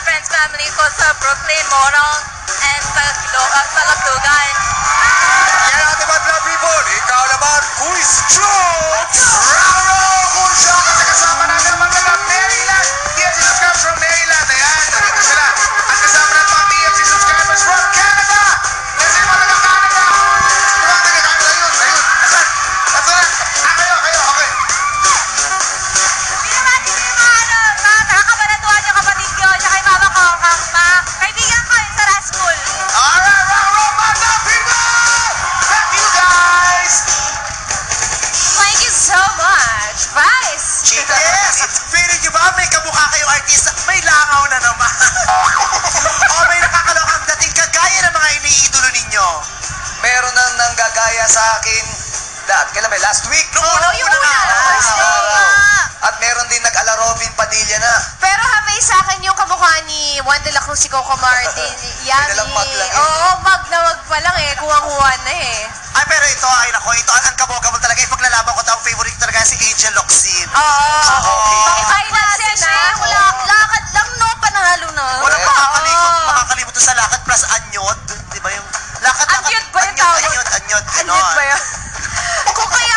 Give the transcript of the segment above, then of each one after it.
friends family ko sa Brooklyn, Morong, and sa Lagdugan. Yan ang ating mga people. Ikaw naman, Quiz Jokes! Raro! Kung siya kasi kasama natin ang mga Maryland. TFC subscribers from Maryland. Ayan, nandito sila. At kasama natin mga TFC subscribers from Canada. Kasi yung mga Canada. Tuwag na kita. Ayun. Asan? Kayo. Okay. Binabati ko yung mga nakakabanatuan yung kapatid ko, tsaka yung mama ko, kaibigan ko sa last school. Alright, Raro, mga people! Thank you, guys! Thank you so much, Vice! Yes! Feeling nyo ba may kamukha kayong artista? May langaw na naman. O may nakakalokang dating kagaya ng mga iniidolo ninyo? Meron nang nanggagaya sa akin. Kailan ba? Last week? Yung una. At meron din nag-ala Robin Padilla na. Pero may sa akin yung kamukha ni Juan de la Cruz, si Coco Martin. Dalang mag lang eh. Oo, mag na wag pa lang eh. Kuha-kuha na eh. Ay, pero ito, ito, ang kabog-kabog talaga. Ipaglalaban ko ang favorite talaga si Angel Locsin. Oo. Okay. Pakifinansin na. Wala, lakad lang no, panalo na. Walang makakalimot sa lakad plus anyod. Di ba yung lakad? Anyod ba yung tawag? Anyod. Anyod ba yun?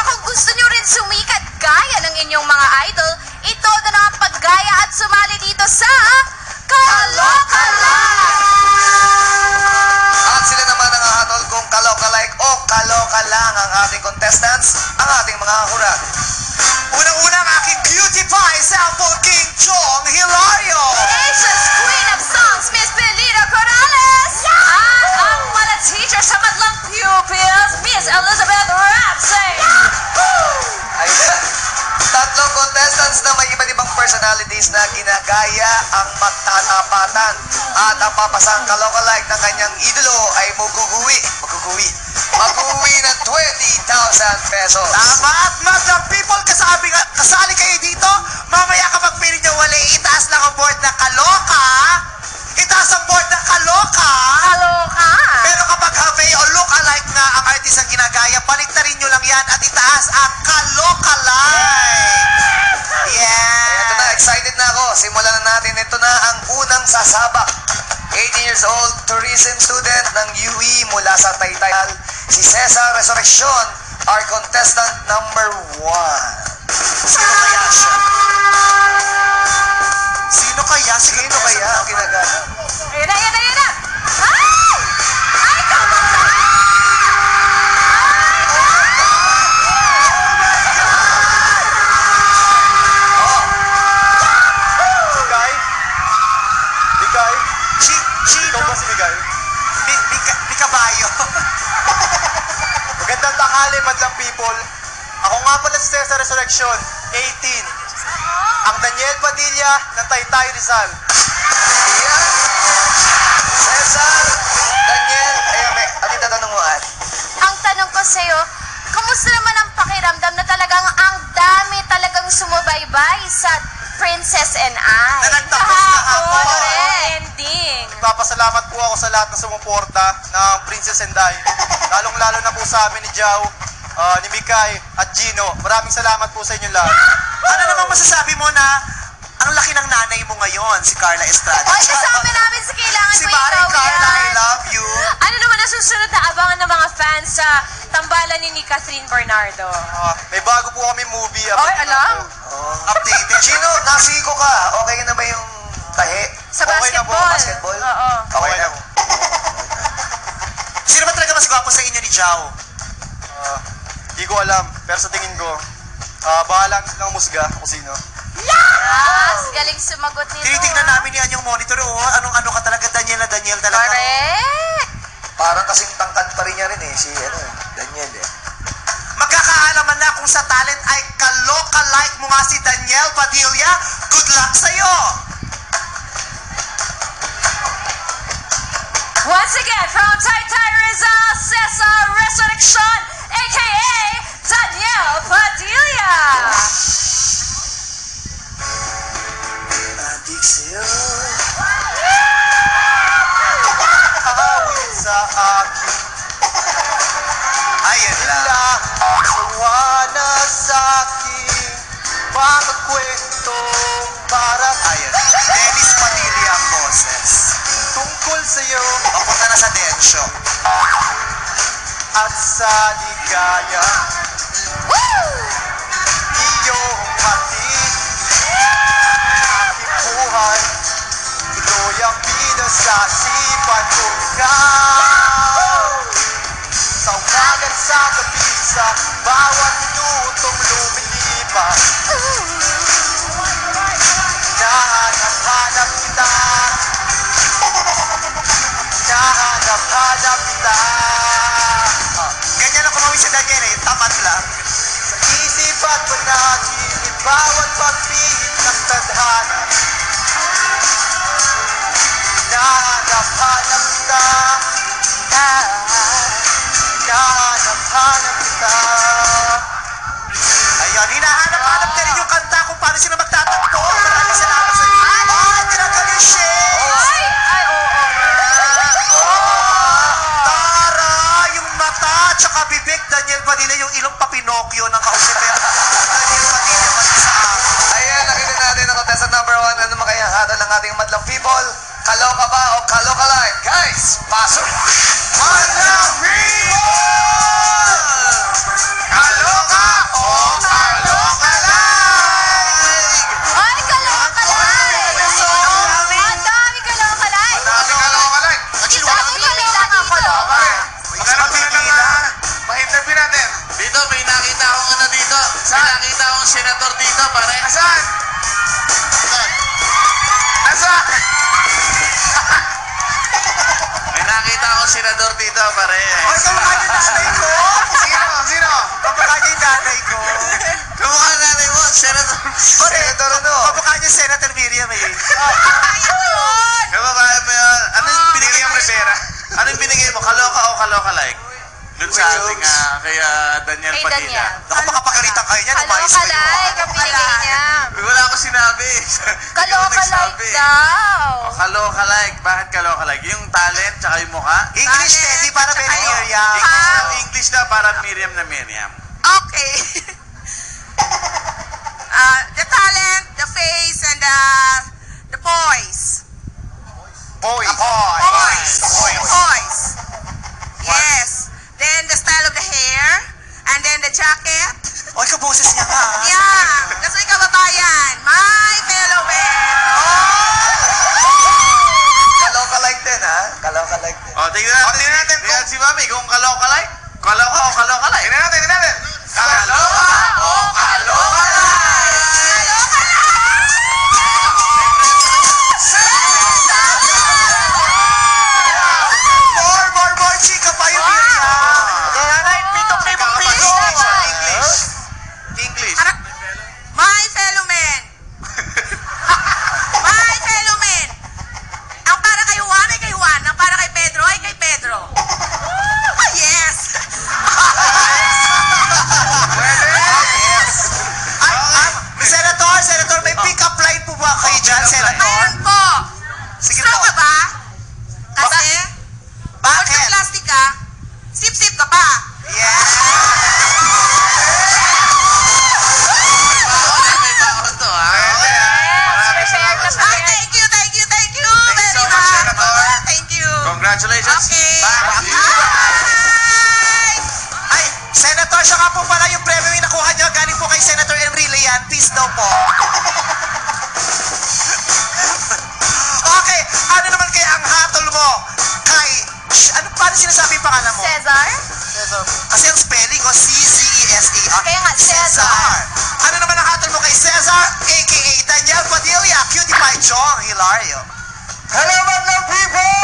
Kung gusto nyo rin sumikat gaya ng inyong mga idol, ito na ang paggaya at sumali dito sa Kaloka Live! At sila naman ang hahatol kung kaloka-like o kaloka lang ang ating contestants, ang ating mga hurat. Unang-una ang aking cutie pie, Sample King Chong Hilario. Asia's Queen of Songs, Miss Belita Corrales! At ang wala teacher sa madlang pupils, Miss Elizabeth Ramsey! Ayan. Tatlong contestants na may iba't ibang personalities na ginagaya ang magtatapatan. At ang papasang kaloka-like ng kanyang idolo ay maguguwi ng 20,000 pesos. Tama at madlang people, kasali kayo dito. Mamaya kapag piling nyo wala, itaas lang ang board na kaloka. Itaas ang board na kaloka. Kaloka! Pero kapag have o look-alike na ang artist ang ginagaya, baliktarin nyo lang yan at itaas ang kaloka-like. Yeah. Ito na, excited na ako. Simulan na natin. Ito na ang unang sasabak. 18 years old, tourism student ng UE mula sa Taytay. Si Cesar Resurrection, our contestant number 1. Sino kaya siya? Sino kaya? Sino kaya ang ginagaya? Ayan na! Ay! Ay, kamusta? Bigay? Chino? Ikaw ba si Bigay? Kabayo. Magandang tanghali, madlang people. Ako nga pala si Cesar Resurrection, 18. Ang Daniel Padilla ng Taytay Rizal. Ayan. Cesar, Daniel, ano yung tatanong mo, At? Ang tanong ko sa'yo, kamusta naman ang pakiramdam na talagang ang dami talagang sumubaybay sa Princess and I? Na nagtapos na hapon. Ending. Nagpapasalamat po ako sa lahat na sumuporta ng Princess and I. Lalong-lalo na po sa amin ni Jao, ni Mikay at Gino. Maraming salamat po sa inyong lahat. Ano namang masasabi mo na ang laki ng nanay mo ngayon, si Carla Estrada? Ay, kasama namin sa kailangan Si mo Mari ikaw Carla, I yan. love you. Ano naman ang susunod na abangan ng mga fans sa tambalan ni Catherine Bernardo? May bago po kami movie. Ay, alam. Updated. Gino, nasiko ka. Okay na ba yung tahi? Sa Okay na po, basketball. basketball? Oo. Okay na. Sino ba talaga mas gwapo sa inyo ni Jao? Di ko alam, pero sa tingin ko, bahala ng musga kung sino. Yes! Galing sumagot nito. Tinitignan namin yan yung monitor. Anong ka talaga, Daniel talaga. Correct! Parang kasing tangkad pa rin niya rin eh, si Daniel eh. Magkakaalaman na kung sa talent ay kaloka-like mo nga si Daniel Padilla. Good luck sa'yo! Once again, from Taytay Rizal, Cesar Resurrection, a.k.a. Daniel Padilla! Adik sa'yo. Hawin sa akin. Ayun lang. Sawa na sa akin. Mga kwentong para Ayun. Dennis Padilla, boss. at sa ligaya. Iyong hatid, aking buhay, tuloy ang pinasasipan ko ikaw. Sa umagat sa gabi, sa bawat minutong lumilipas, hinahanap-hanap kita, hinahanap-hanap kita. Ganyan ako mawin sa Daniel eh, tapat lang. Sa isip at panaginip, bawat pagpihit ng tadhana, hinahanap-hanap kita, hinahanap-hanap kita. Ayun, hinahanap-hanap ka rin yung kanta kung paano sila magtatakbo. Maraming salamat sa inyo. Ay, tinagaling siya! Ay, oo nga. Tara, yung mata, tsaka bibig, Daniel Padilla, yung ilong pa Pinocchio ng kausip. Daniel Padilla, pati sa akin. Ayan, nakita natin ang contestant number 1. Ano makayahatan ng ating madlang people? Kaloka ba o kaloka live? Guys, pasok! Madlang people! Kaloka o kaloka live? Ay, kalokalay! Ang dami kalokalay! Dami kaloka live. Isa ako kalila dito. Maghanap na lang ma-interview natin. Dito, may nakita akong ano dito. May nakita akong senator dito, pare. Nasaan? Nasaan? May nakita akong senador dito, pare. Ay, kamukha niya nanay ko! Sino? Kamukha niya yung nanay ko. Kamukha natin mo, senator. Senator ano? Kamukha niya Senator Miriam eh. Kababayan mo yun. Ano yung binigay Miriam mo? Rivera. Ano yung binigay mo? Kaloka o kaloka like? Dun sa ating, kay Daniel Kay Padilla. Daniel. Naku, makapagalitan kayo niyan. Umayos kayo. Kalokalay ang binigay niya. Wala akong sinabi. Kalokalay daw. O, kaloka like. Bakit kaloka like? Yung talent, tsaka yung mukha? English, Teddy, para very Miriam. English na para Miriam na Miriam. Okay. The talent, the face, and the poise. Boys. Poise. Yes. Then the style of the hair, and then the jacket. Oy, kaboses niya nga. Yeah. That's my kababayan. My fellow man. Kaloka like din, ha? Kaloka like din. O, tingnan natin. tingnan natin Tingnan si Mami kung kaloka like. Kaloka o kaloka like. Tingnan natin. Kaloka o kaloka like. More, chika pa yung Miriam. Nanay, pitong limang piso. English. My fellow men. My fellow men. Ang para kay Juan ay kay Juan. Ang para kay Pedro ay kay Pedro. Ah, yes. Senator, may pick-up line po ba kayo dyan, Senator? Mayroon po. Sige Straw po. ka ba? Kasi, pag Bakit? sa plastic ka, sip-sip ka pa. Yes. May baon to, ha? Maraming salamat. Ay, thank you very so much, much. Senator. Thank you. Congratulations. Okay. Bye. Bye. Ay, Senator, siya nga po pala yung premyo yung nakuha niyo. Galing po kay Senator Enrile yan. Peace daw po. Okay, ano naman kaya ang hatol mo kay... paano sinasabi yung pangalan mo? Cesar? Kasi ang spelling ko, C-Z-E-S-A-R. Kaya nga, Cesar. Ano naman ang hatol mo kay Cesar, a.k.a. Daniel Padilla, Cutie Pie Chong Hilario. Hello, Madlang people!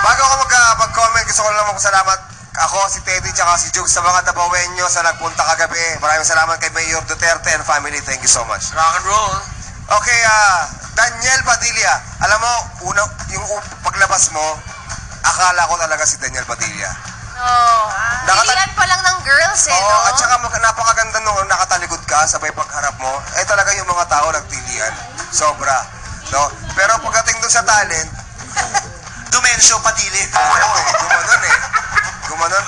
Bago ako mag-comment, gusto ko lang magpasalamat ako, si Teddy, tsaka si Jug sa mga Dabawenyo sa nagpunta kagabi. Maraming salamat kay Mayor Duterte and family. Thank you so much. Rock and roll. Okay, Daniel Padilla. Alam mo, yung paglabas mo, akala ko talaga si Daniel Padilla. Oh. Nakata- Pilihan pa lang ng girls eh, Oo, no? at saka napakaganda nung nakatalikod ka, sabay pagharap mo. Eh talaga yung mga tao nagtilian. Sobra. No? Pero pagdating dun sa talent, Dumensyo Padilla. gumanon eh. Gumanon,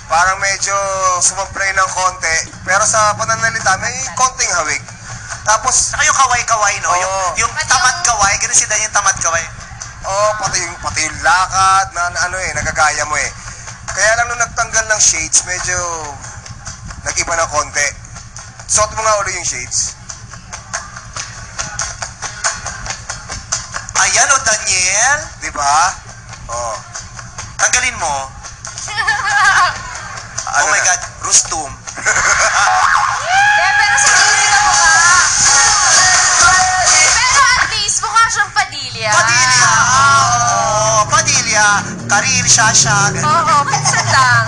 parang medyo sumapray ng konti. Pero sa pananalita, may konting hawig. Tapos, Saka yung kaway-kaway, no? Oo. Yung tamad kaway, ganun si Daniel tamad kaway. Oo, pati yung lakad, na ano nagagaya mo eh. Kaya lang nung nagtanggal ng shades, medyo nag-iba ng konti. Suot mo nga ulit yung shades. Ayan o, Daniel. Di ba? Oo. Tanggalin mo. Ano Oh my na? God, Rustum. Pero sa tingin na mukha. Pero at least mukha siyang Padilla. Padilla! Oo, Padilla. Karir, Shasha. Oo, minsan lang.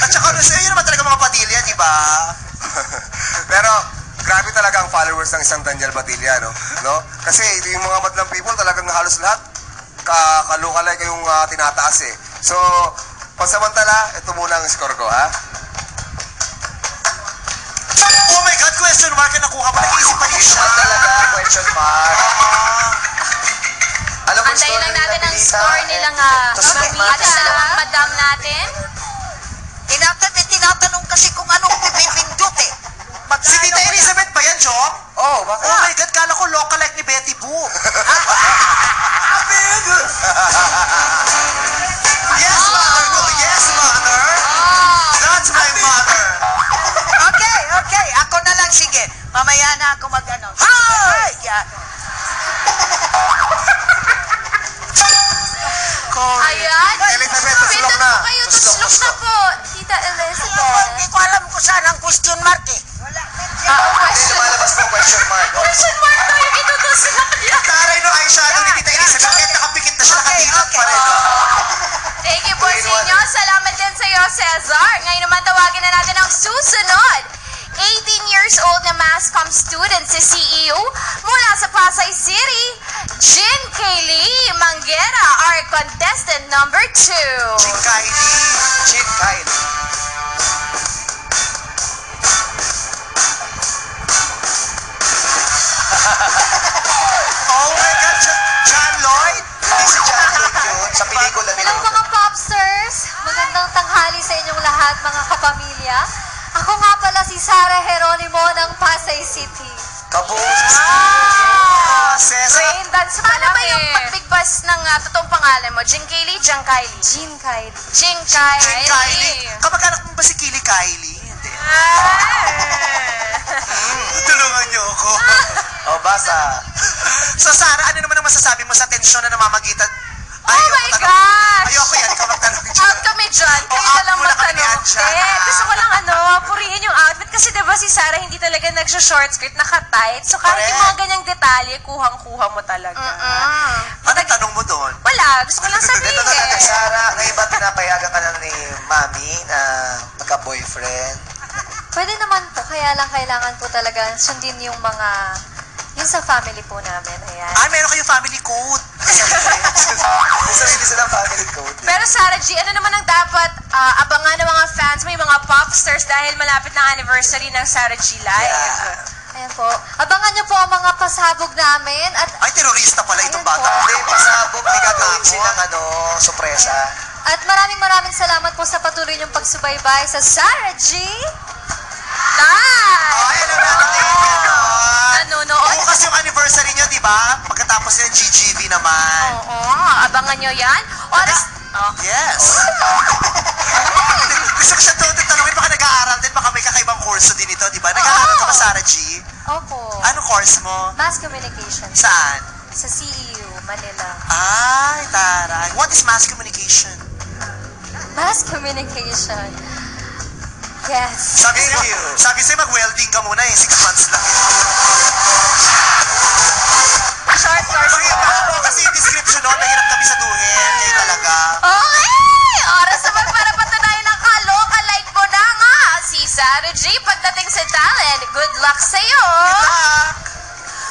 At saka, yun naman talaga mga Padilla, di ba? Pero, grabe talaga ang followers ng isang Daniel Padilla, no? Kasi yung mga madlang people talagang halos lahat kalukalay kayong tinataas eh. So, pansamantala, ito muna ang score ko, ha? Oh my God, question mark na nakuha mo. Nag-iisip pa din siya. Talaga, question mark. Alam mo, Antayin lang natin ang score nilang ating dalawang madam natin. Tinatanong kasi kung anong pipindot eh. Si Tita Elizabeth ba yan, Chong? Oh, bakit? Oh my God, kala ko lookalike ni Betty Boo. Yes, mother. No, yes, mother. That's my mother. Okay. Ako na lang, sige. Mamaya na ako mag-ano. Hi! Yeah. Ayan. Elizabeth, tuslok Pindot na. po kayo. Tuslok na po. Tita Hindi Elizabeth. ko alam kung saan ang question mark eh. Ang Hindi, question. lumalabas po question mark. Question mark daw yung itutuslok niya. Taray no eyeshadow ni Tita Elizabeth. Kahit nakapikit na siya, nakatilak pa rin. Thank you po sa inyo. Salamat din sa iyo, Cesar. Ngayon naman tawagin na natin ang susunod. 18 years old na MASCOM student si CEO mula sa Pasay City, Jin Kaylee Manguera, our contestant number 2. Jin Kylie. Jin Kylie. Oh my God, John Lloyd. Hindi si John Lloyd yun. Sa pelikula nila. Hello mga popsters! Magandang tanghali sa inyong lahat mga kapamilya. Ako nga pala si Sarah Geronimo ng Pasay City. Kabuos. Cesar. Rain dance pa Paano ba yung pagbigpas ng totoong pangalan mo? Jin Kaylee, Jang Kylie? Jean Kylie. Jin Jin Kylie. Kylie. Kamag-anak mo ba si Kili Kylie? Hindi. Tulungan niyo ako. O, basa. So, Sarah, ano naman ang masasabi mo sa tensyon na namamagitan? Oh my gosh! Ayoko yan, ikaw magtanong dyan. Out kami dyan. Oh, Kayo out na lang muna kami ni magtanong. Ansha. Gusto ko lang purihin yung outfit. Kasi diba si Sarah hindi talaga nag-short skirt, naka-tight. So kahit yung mga ganyang detalye, kuhang-kuha mo talaga. Ano tanong mo doon? Wala. Gusto ko lang sabihin. Ito na natin, Sarah. Ngayon ba pinapayagan ka na ni Mami na magka-boyfriend? Pwede naman po, kaya lang kailangan po talaga sundin yung mga, yun sa family po namin. Ayan. Ah, meron kayong family code. May sarili silang family code. Pero Sarah G, ano naman ang dapat abangan ng mga fans, may mga pop stars dahil malapit na anniversary ng Sarah G Live. Ayan po. Abangan niyo po ang mga pasabog namin at Ay, terorista pala itong Ayun bata. po. Hindi, pasabog. May gagawin silang sorpresa. maraming salamat po sa patuloy niyong pagsubaybay sa Sarah G. Nice! Ay, alam natin na yung ganon. Nanonood. Bukas yung anniversary niya, di ba? Pagkatapos ng GGV naman. Oo, abangan nyo yan. Oras... Yes. Gusto ko siya doon tanongin, baka nag-aaral din, baka may kakaibang kurso din ito, di ba? Nag-aaral ka ba, Sarah G? Opo. Anong course mo? Mass Communication. Saan? Sa CEU, Manila. Ay, taray. What is mass communication? Mass Communication. Yes. Sabi sa'yo, mag-welding ka muna eh. 6 months lang. Short course. Kasi yung description nun, mahirap kami sa duhin. Kayo talaga. Okay! Oras naman para patunayan ng kaloka-like mo na nga. Si Sarah G, pagdating sa talent, good luck sa'yo!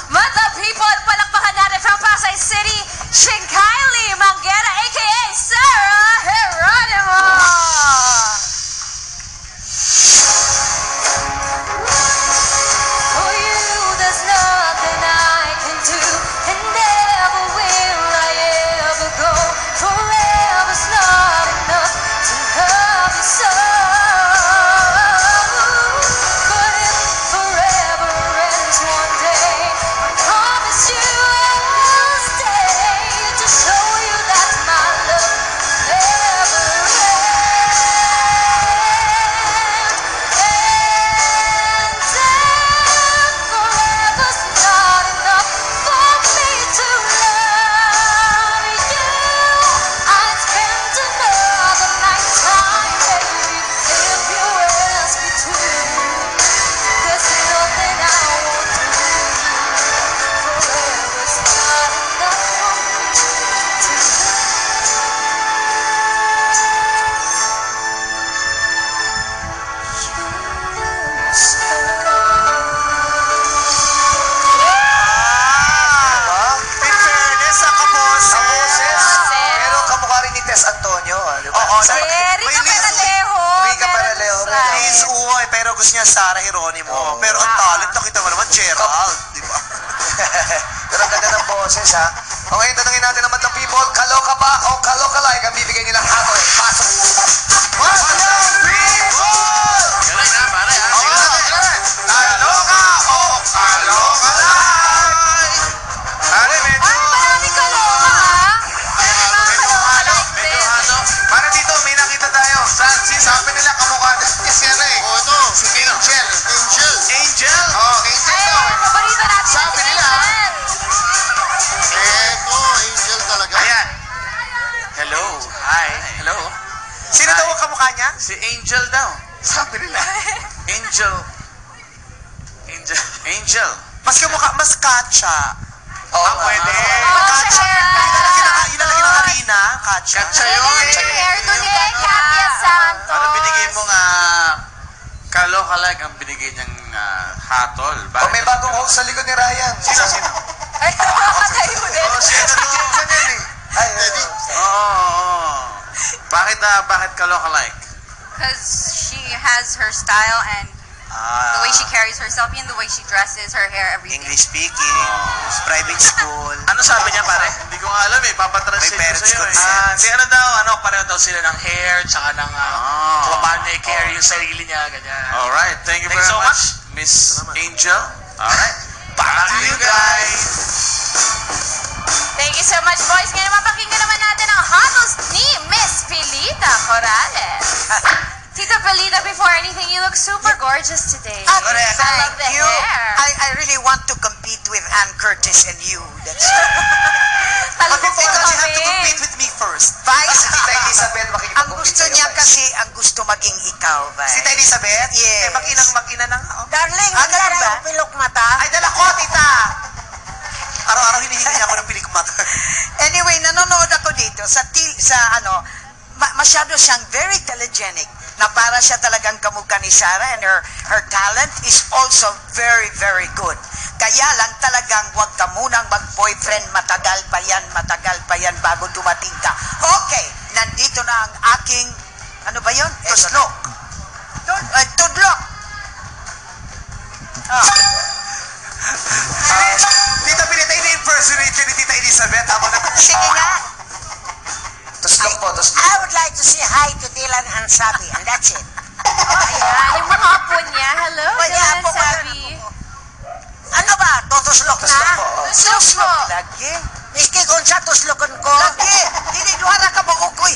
Mother people, palakpakan natin from Pasay City, Jin Kylie Manguera, a.k.a. Sarah Geronimo! For you, there's nothing I can do, and never will I ever go. Forever's not enough to love you so. But if forever ends one day, I promise you I will stay. Rica Peralejo. Rica Peralejo. Liz Uy, pero gusto niya Sarah Geronimo. Pero ang talent, nakita mo naman, Gerald. Di ba? Pero ang ganda ng boses, ha? O ngayon, tanungin natin naman ng people, kaloka ba o kaloka like ang bibigay nilang hatol? Pasok! Madlang people! Galing ha, pare ha. Oo, kaloka o kaloka like? Ano, medyo... Ay, marami kaloka, ah. Pero may mga kaloka like Medyo din. halo. Para dito, may nakita tayo. Sabi nila kamukha si ano eh. Oh, ito. Si Angel. Angel. Oh, Angel Ay, daw ang eh. paborito natin Sabi si nila, Angel. Eto, Angel talaga. Ayan. Hello. Hi. Hello. Sino daw ang kamukha niya? Si Angel daw. Sabi nila. Angel. Angel. Mas kamukha, mas Katya. Oo, Pwede. Oh, Katya. siya. Yun ang ng harina, Katya. Katya Ito yun. rin yung hairdo ni Katia Santos. Ano binigay mo nga kaloka like ang binigay niyang hatol? O may bagong host sa likod ni Ryan. Sino? Ay, nakakatayo din. Oh, sino? Jensen yan eh. Ay, Oo. Bakit kaloka like? Because she has her style and the way she carries herself and the way she dresses, her hair, everything. English speaking, private school. Ano sabi niya pare? Hindi ko nga alam eh. Papatranslate May ko parents sa'yo eh. consent. Si ano daw, pareho daw sila ng hair, tsaka ng kung paano niya i-carry yung sarili niya, ganyan. Alright, thank you Thanks very so much, much. Miss Angel. Alright, back to you guys. Thank you so much, boys. Ngayon naman, pakinggan naman natin ang hatos ni Miss Pilita Corrales. Tita Pilita, before anything, you look super gorgeous today. Correct. I love the You, hair. I really want to compete with Ann Curtis and you. That's Talbog po Because you have to kami. compete with me first. Vice. si Tita Elizabeth Ang makikipag-compete gusto sa'yo, niya Vice. kasi, ang gusto maging ikaw, Vice. Si Tita Elizabeth? Yes. Makinang-makina ng... Darling, Ah, ganun ba? ang pilok mata. Ay, dala ko, tita! Araw-araw hinihingi niya ako ng pilikmat. Anyway, nanonood ako dito sa masyado siyang very telegenic na para siya talagang kamukha ni Sarah, and her talent is also very, very good. Kaya lang talagang wag ka munang mag-boyfriend, matagal pa yan bago dumating ka. Okay, nandito na ang aking, ano ba yun? Tuslok. Tudlok. Tita Pilita, ini-impersonate ka ni Tita Elizabeth. Tama na. Sige nga. Tuslok po, tuslok. I would like to say hi to Dylan and Sabi, and that's it. Ayan, yung mga apo niya. Hello, Pwede Dylan apo ka Sabi. Ano ba? Tutuslok na? Tuslok po, oh. Tuslok. Lagi. Miski kung sa tuslokon ko. Lagi. Hindi duwara ka ba ukoy?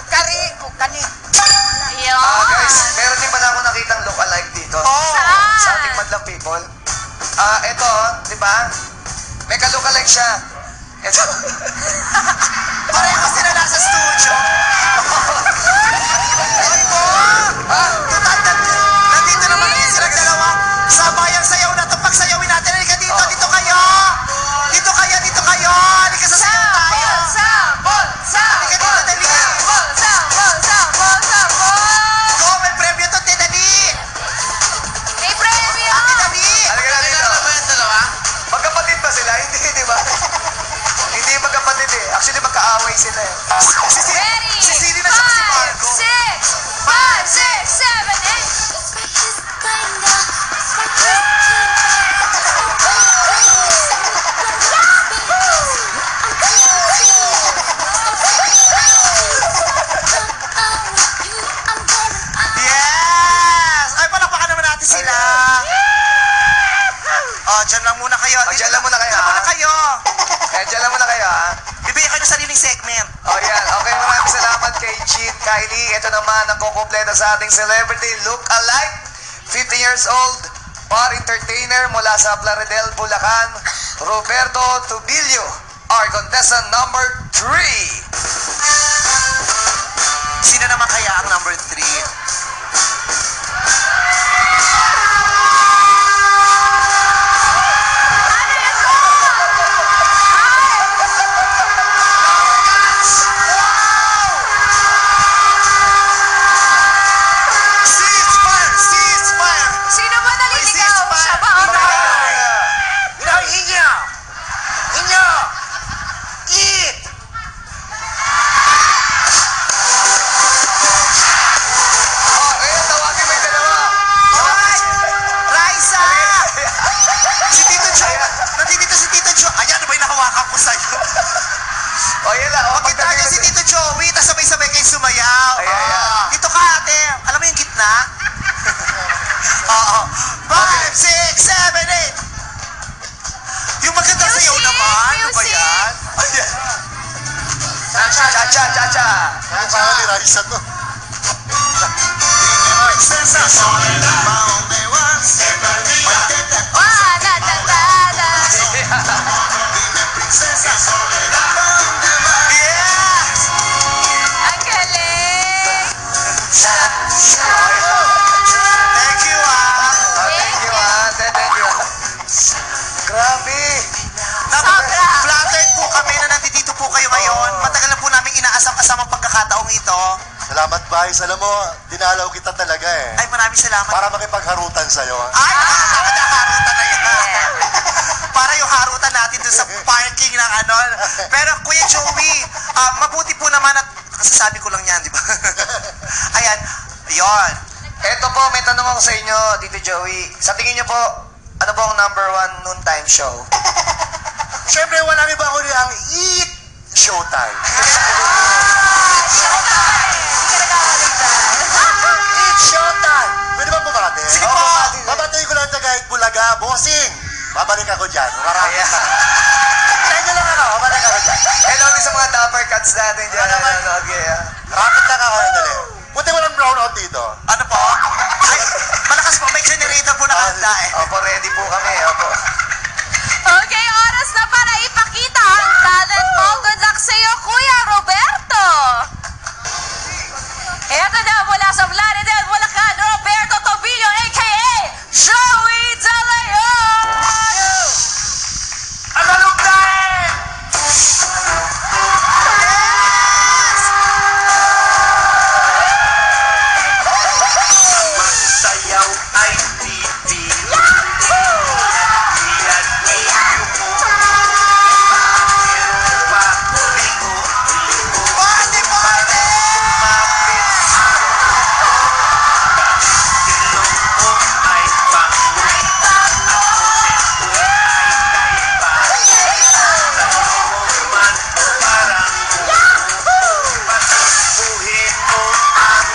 Kari o kani. Ayun. Guys, meron din pala ako nakitang look-alike dito. Saan? Sa ating madlang people. Ito, di ba? May ka-look-alike siya. Ito. Pareho sila nasa studio. Ay po! Nandito naman din silang dalawa. Sabay ang sayaw na ito. Pagsayawin natin. Halika dito. Dito kayo. Dito kayo. Dito kayo. Halika sa sayaw tayo. Sabol! Halika dito, dali. Go, may premyo to, Tita Di. May premyo! Tita Di. Halika na dito. Ano ba yung dalawa? Magkapatid ba sila? Hindi, di ba? Hindi magkapatid eh. Actually, magkaaway sila eh. Ready? Si Siri na siya si Marco. 5, 6, 7, 8. Yes! Ay, palakpakan naman natin sila. Oh, dyan lang muna kayo. Oh, dyan lang muna kayo, Dyan lang ha? muna kayo. Dyan lang muna kayo, ha? Bibigyan kayo ng sariling segment. Oh, yan. Okay, maraming salamat kay Jean Kylie. Ito naman ang kukumpleto sa ating celebrity look-alike. 50 years old, bar entertainer mula sa Plaridel, Bulacan, Roberto Tubilio, our contestant number 3. Sino naman kaya ang number 3? Ceasefire! Sino ba naliligaw? ceasefire. Siya ba? Inyo! Eat! O, yan lang. O, Pakita niya si Tito Joey, tapos sabay-sabay kayo sumayaw. Ay, ay, ay. Dito ka, ate. Alam mo yung gitna? Oo. 5, 6, 7, 8. Yung maganda sayaw Music, naman. Ano ba music. yan? Ayan. Cha-cha, cha-cha. Ano pa ni Raisa to? Yes! Ang galing! Thank you, Thank you, Thank you. Grabe. Sobra. Flattered po kami na nandito po kayo ngayon. Matagal na po namin inaasam-asam ang pagkakataong ito. Salamat, Vice. Alam mo, dinalaw kita talaga eh. Ay, maraming salamat. Para makipagharutan sa'yo. Ay, nakakaharutan na yan. Para yung harutan natin dun sa parking ng ano. Pero Kuya Joey, mabuti po naman at kasasabi ko lang yan, di ba? Ayan, yon. Eto po, may tanong ako sa inyo, Tito Joey. Sa tingin niyo po, ano po ang number 1 noontime show? Siyempre, walang iba kundi ang Eat Showtime. Eat Showtime! Pwede ba bumati? Sige po. Babatuin ko lang sa kahit Bulaga. Bossing! Babalik ako dyan. Marami. Ayan. Thank you lang ako. Babalik ako dyan. Hello din sa mga topper cuts natin dyan. Ano ba? Okay, Rapid lang ako. Dali. Buti walang brownout dito. Ano po? Ay, malakas po. May generator po nakahanda eh. Opo, ready po kami. Opo. Okay, oras na para ipakita ang talent mo. Good luck sa iyo, Kuya Roberto! Eto na mula sa Plaridel, Bulacan, Roberto Tobillo, a.k.a. Joey De Leon! Ano nung dahil? Sayaw ay bibiro. Iyan iyo mo. Meron pa ligo-ligo. Party, party! Mapit sa ilong mo ay bango. Ang puset mo ay kaiba. Sa'yo man parang patakbuhin mo ang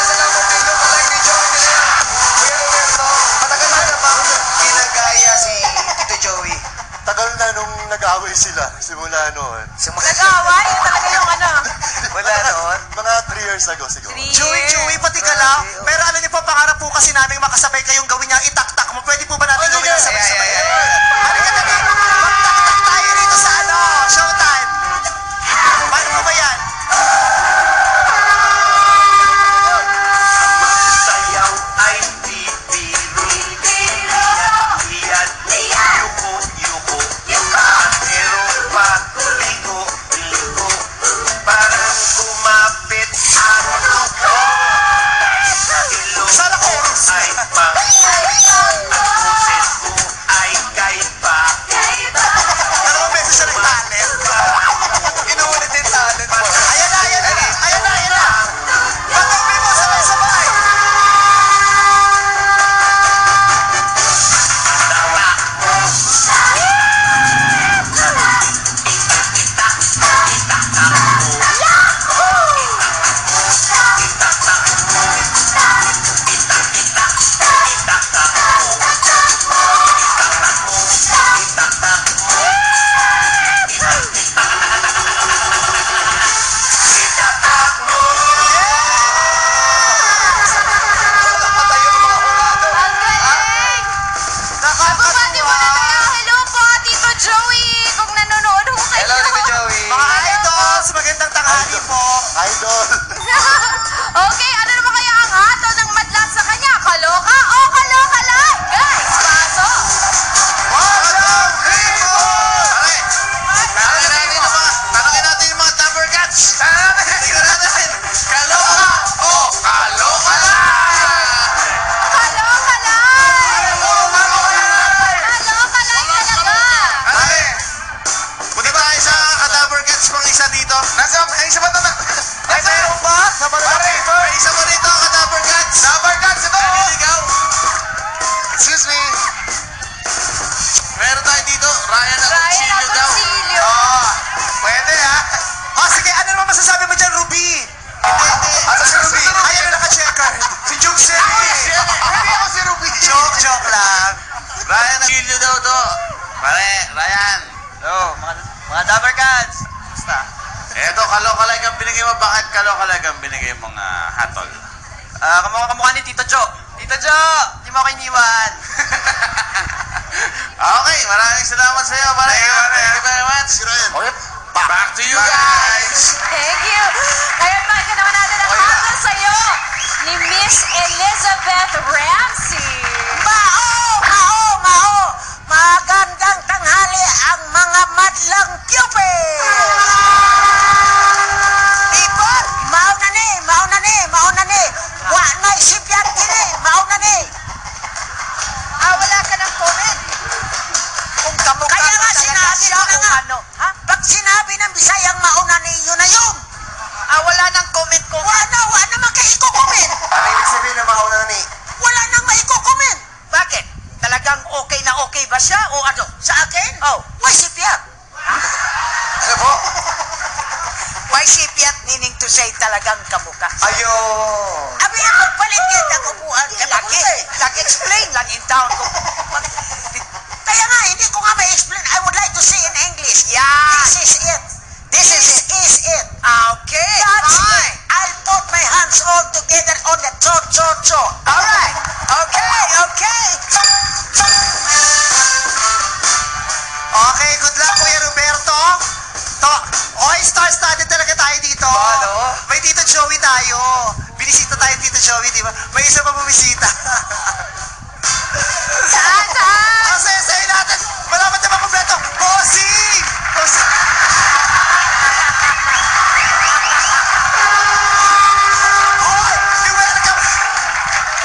Salamat dito sa live ni Joey De Leon. Kuya Roberto, matagal na ba ginagaya si Tito Joey? Tagal na nung nag-away sila. Simula noon. Nag-away? Yun talaga yung ano? Wala noon. Mga 3 years ago siguro. Joey, pati ka lang. Pero ano niyo po, pangarap po kasi namin makasabay kayong gawin niya, itaktak mo. Pwede po ba natin gawin ang sabay-sabay? Ay, ay, ay, ay. Halika dali. Magtaktak tayo dito sa ano, showtime. Paano po ba yan? sayaw ay bibiro. Iyan yuko-yuko. At meron pa ligo-ligo. Parang kumapit ang luko. Ilong Sana mo chorus. ay pang. Ang puset mo ay kaiba. Dalawang beses siya nag-talent. Inuulit din talent mo. Ayan na, ayan na. Ayan na, ayan na. Pag-uwi mo, sabay-sabay. Patayo ang mga hurado. Ang galing! Bumati mo na tayo. Hello po, Tito Joey! Kung nanonood ho kayo. Hello, Tito Joey. Mga idols, magandang tanghali po. Idol! Okay, ano naman kaya ang hatol ng madlang sa kanya? Kaloka o kaloka lang? Guys, pasok! Wala! May isa ba ito na? Ay, meron ba? Pare, may isa mo dito, ka-Dapper Cats. Dapper Cats, ito! Excuse me. Meron tayo dito, Ryan Ryan Agoncillo daw. Agoncillo. Pwede ha? Sige, ano naman masasabi mo dyan, Ruby? Hindi. Asa si Ruby? Ayan na naka-checker. Si Jung Seri. Hindi ako si Ruby. Joke lang. Ryan Agoncillo daw to. Pare, Ryan. Hello, mga Dapper Cats. Basta. Eto, kalokalag ang binigay mo. Bakit kalokalag ang binigay mong hatol? Kamukha ni Tito Jo. Tito Jo, di mo ako iniwan. Okay, maraming salamat sa iyo, pare. Thank you very much. Okay, back to you guys. Thank you. Kaya pakinggan naman natin ang hatol sa'yo ni Miss Elizabeth Ramsey. Mao! Magandang tanghali ang mga madlang pupil! Ipon, mauna ni. Wa na isipyan kini, mauna ni. Wala ka ng comment. Kung kamukha kaya nga sinabi ko na nga. Ha? Pag sinabi ng Bisayang mauna ni, yun na yun. Wala nang comment ko. Wala na makaiko-comment. Ano ibig sabihin na mauna ni? Wala nang maiko-comment. Bakit? Talagang okay na okay ba siya o ano? Sa akin? Oh. Why sipyan? Ano po? Why sipyan meaning to say talagang kamukha? Ayun. Abi, magpalit ka ng upuan. Nag-explain lang in town ko. Kaya nga, hindi ko nga ma-explain. I would like to say in English. Yeah. This is it. This is it. Okay, That's fine. it. I'll put my hands all together on the cho. Alright. Okay. Okay, good luck, Kuya Roberto. Star-studded talaga tayo dito. Ano? May Tito Joey tayo. Binisita tayo Tito Joey, di ba? May isa pa bumisita. Saan? Ang saya-saya natin. Malaman naman kompleto. Bossing! Hoy! Yung welcome!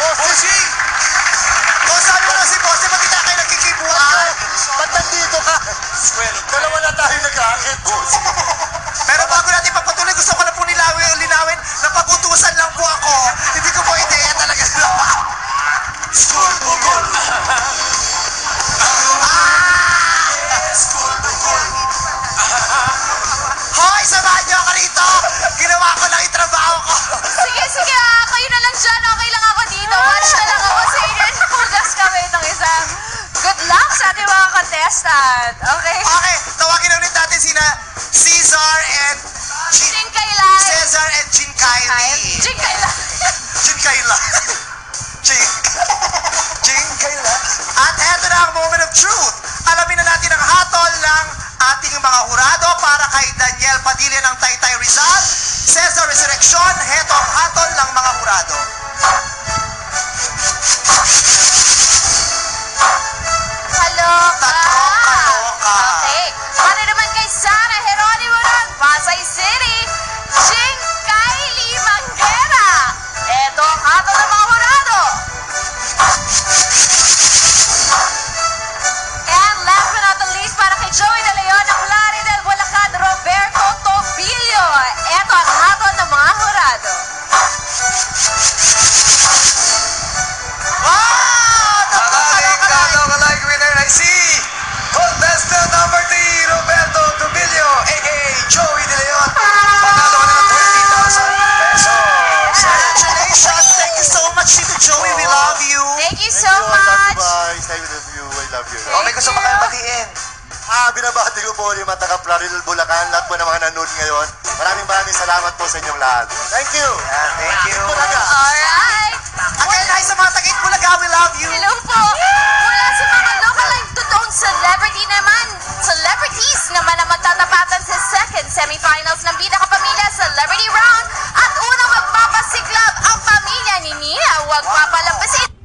Bossing! Kung sabi mo si Bossing, pati na kayo nagkikibuan. Ba't nandito ka? Dalawa na tayo nag-racket, boss. Pero bago natin pagpatuloy, gusto ko lang po linawin na pag-utusan lang po ako. Hindi ko po ideya talaga. School bukol. School bukol. Hoy, samahan niyo ako rito. Ginawa ko lang yung trabaho ko. Sige, kayo na lang dyan. Okay lang ako dito. Watch na lang ako sa inyo. Hugas kami itong isa. Good luck sa ating mga contestant. Okay? Okay, tawagin ulit natin sina Cesar and Jing Kailay. Cesar and Jean Kylie. Jing Kailay. Jean Kayla. Jean Kayla. At eto na ang moment of truth. Alamin na natin ang hatol ng ating mga hurado para kay Daniel Padilla ng Taytay Rizal, Cesar Resurrection. Heto ang hatol ng mga hurado. Kaloka. Kaloka. Okay. Para naman kay Sara Geronimo ng Pasay City, Jing Kylie Manguera. Ito ang hatol ng mga hurado. And last but not the least, para kay Joey De Leon ng Plaridel, Bulacan, Roberto Tobillo. Ito ang hatol ng mga hurado. Maraming kalokalag winner ay si contestant number 3, Roberto Tubilio, a.k.a. Joey De Leon. Panalo ka na ng 20,000 pesos. Congratulations. Thank you so much, Tito Joey. We love you. Thank you so much. Bye. Stay with you. I love you. May gusto pa kayo batiin. Binabati ko po yung mga taga-Plaridel, Bulacan, lahat po ng mga nanood ngayon. Maraming salamat po sa inyong lahat. Thank you. Thank you. Bulaga. Alright. Again, hi sa mga Taguig Bulaga. We love you. Hello po. Mula sa mga local ay totoong celebrities naman ang magtatapatan sa second semifinals ng Bida Kapamilya Celebrity Round at unang magpapasiklab ang pamilya ni Nina. Huwag papalampasin.